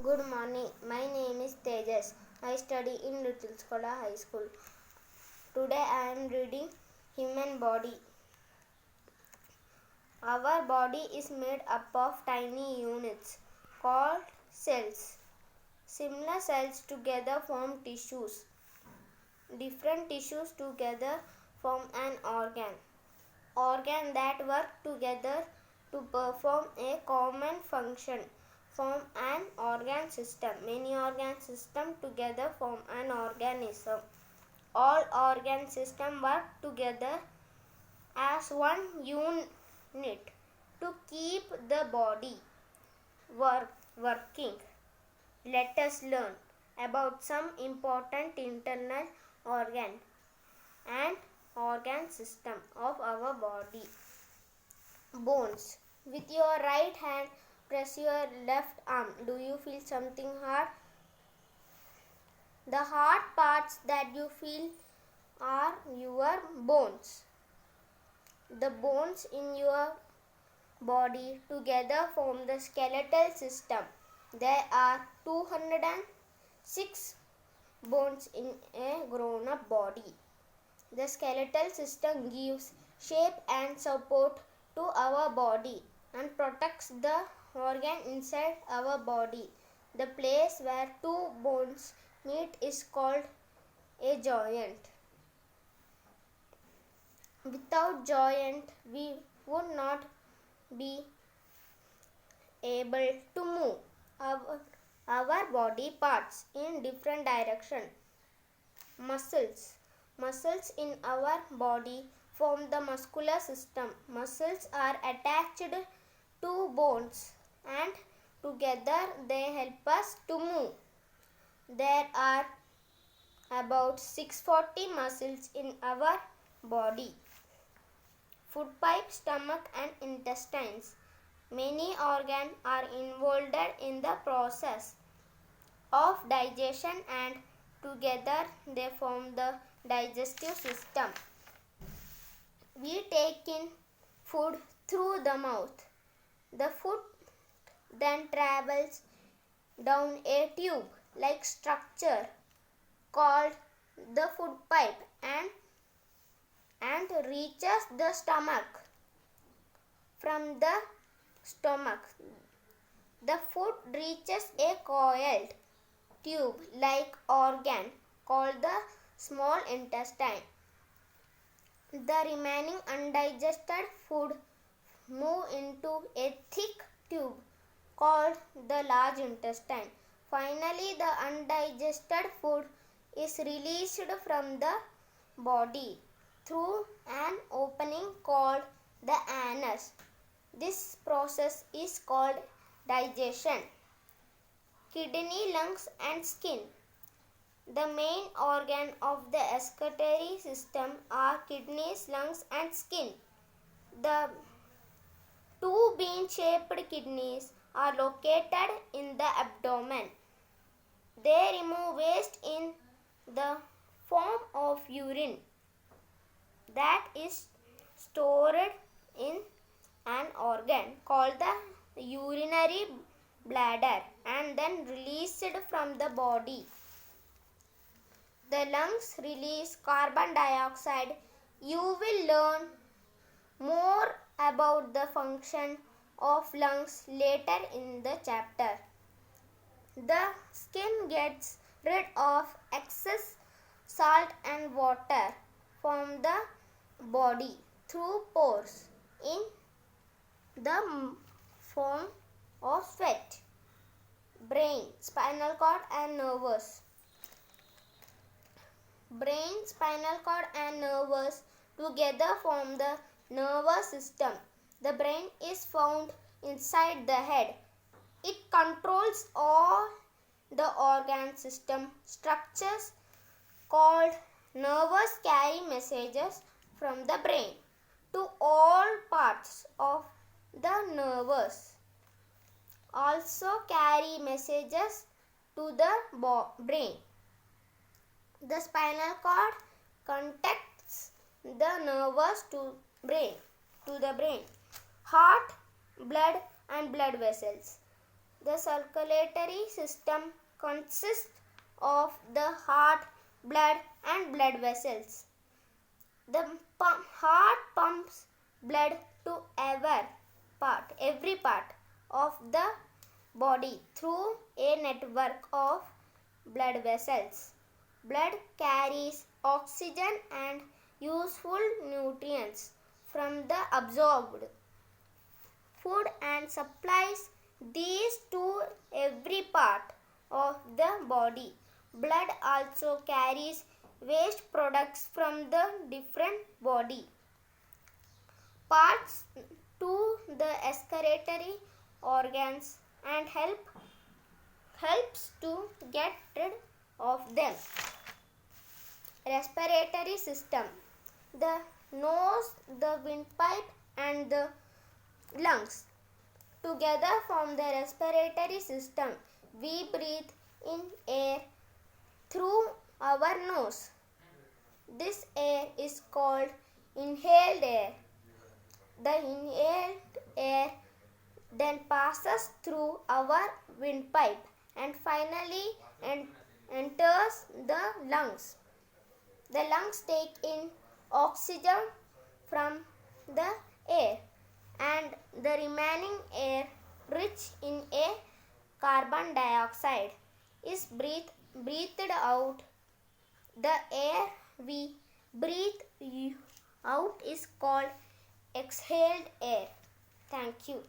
Good morning. My name is Tejas. I study in Little Scholar High School. Today I am reading Human Body. Our body is made up of tiny units called cells. Similar cells together form tissues. Different tissues together form an organ. Organs that work together to perform a common function form an organ system. Many organ systems together form an organism. All organ systems work together as one unit to keep the body working. Let us learn about some important internal organ and organ system of our body. Bones. With your right hand, press your left arm. Do you feel something hard? The hard parts that you feel are your bones. The bones in your body together form the skeletal system. There are 206 bones in a grown-up body. The skeletal system gives shape and support to our body and protects the organ inside our body. The place where two bones meet is called a joint. Without joint, we would not be able to move our body parts in different directions. Muscles. Muscles in our body form the muscular system. Muscles are attached to bones and together they help us to move. There are about 640 muscles in our body. Food pipe, stomach and intestines. Many organs are involved in the process of digestion and together they form the digestive system. We take in food through the mouth. The food then travels down a tube-like structure called the food pipe and reaches the stomach. From the stomach, the food reaches a coiled tube-like organ called the small intestine. The remaining undigested food move into a thick tube called the large intestine. Finally, the undigested food is released from the body through an opening called the anus. This process is called digestion. Kidney, lungs and skin. The main organ of the excretory system are kidneys, lungs and skin. The two bean-shaped kidneys are located in the abdomen. They remove waste in the form of urine that is stored in an organ called the urinary bladder and then released from the body. The lungs release carbon dioxide. You will learn more about the function of lungs later in the chapter. The skin gets rid of excess salt and water from the body through pores in the form of sweat. Brain, spinal cord and nerves. Brain, spinal cord and nerves together form the nervous system. The brain is found inside the head. It controls all the organ system. Structures called nerves carry messages from the brain to all parts of the nerves. Also carry messages to the brain. The spinal cord connects the nerves to the brain. Heart, blood and blood vessels. The circulatory system consists of the heart, blood and blood vessels. The heart pumps blood to every part of the body through a network of blood vessels. Blood carries oxygen and useful nutrients from the absorbed food and supplies these to every part of the body. Blood also carries waste products from the different body parts to the excretory organs and helps to get rid of them. Respiratory system. The nose, the windpipe and the lungs together form the respiratory system. We breathe in air through our nose. This air is called inhaled air. The inhaled air then passes through our windpipe and finally enters the lungs. The lungs take in oxygen from the air and the remaining air, rich in a carbon dioxide, is breathed out. The air we breathe out is called exhaled air. Thank you.